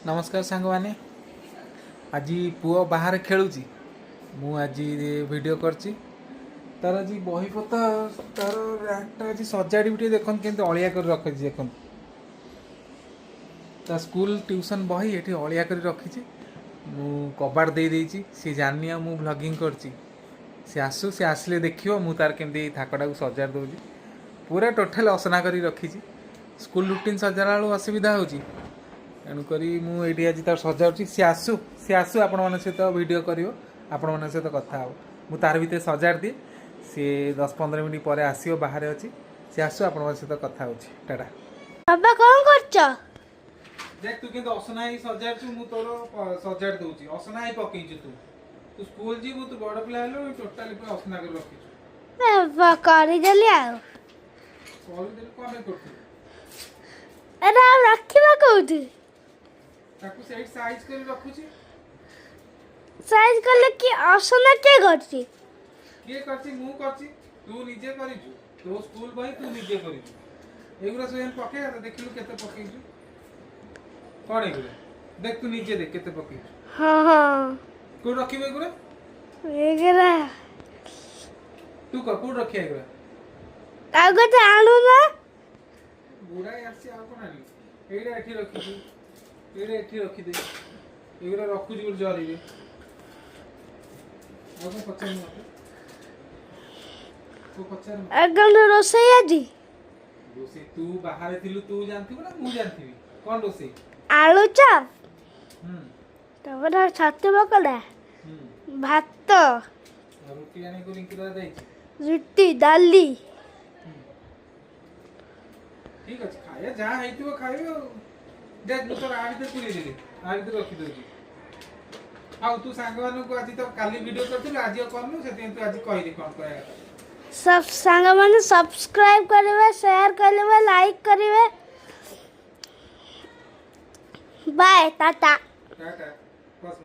नमस्कार सांग मैंने आज पुओ बाहर खेलुची मु आज वीडियो करची तार आज बही पता तार रैकटा आज सजाड़ी भी देखन के अलिया कर रखी देखन ता स्कूल ट्यूशन बही ये अलिया कर रखी मु कबाड़ दे देची सी जानी मु व्लॉगिंग करची सी आसू सी आसले देखियो मु तार केमती थाकटा को सजाड़ दूची पूरा टोटाल असना करी रखी स्कूल रुटीन सजाड़ा बेलू असुविधा होची तेणुक मुझे आज तार सजाऊँ सी आसू आपण मान सहित वीडियो कर आपण मान सहित कथा हो मु तार भीतर सजाड़ दिए सी 10-15 मिनट पर आसो बाहर अच्छी सी आसू आपण मान सहित कथा हो टाटा बाबा कौन करछ देख तू के असना ही सजाड़ मु तोर सजाड़ दूची असना ही पकईचु तू स्कूल जीवु तू बड़ पिला हेलो टोटाली पे असना कर रखिछु बाबा करी देली आ सॉरी देल कोन करथि अरे हम रखिबा कोठी ताकू सेट साइज कर रखुची साइज करले कि असना के करछि के करछि मु करछि तू निजे करिछु तो स्कूल भाई तू निजे करिछु एगुरा से पके देखिलु केते पकेइछु कोन एगुरा देख तू निजे देख केते पकेइछु हां हां को रखिबे एगुरा तू को रखि एगुरा कागज आनु ना बुढ़ा आसी आ कोन आनी एइरा एठी रखिछु एइरा एठी रखि दे एगुरा रखुजी बोल जरीबे आगो पचार मते को पचार एकदम रोसई आजी रोसई तू बाहर थिलु तू जानथिबो ना मु जानथिबी कोन रोसई आलू चप तबरा छातु बकला भात रुटी आने को रिंकी दादा देछि रुटी दाली ठीक अछि खाया जा हेतिबो खाइबो देख मु तोर आबि ते पुरी देली आबि ते रखि दोछि आउ तू सांगवान को आज तो काली वीडियो करथिल आज करनु सेति तू आज कहि दे कोन कहया सब संग माने सब्सक्राइब करिवे शेयर करिवे लाइक करिवे बाय टाटा टाटा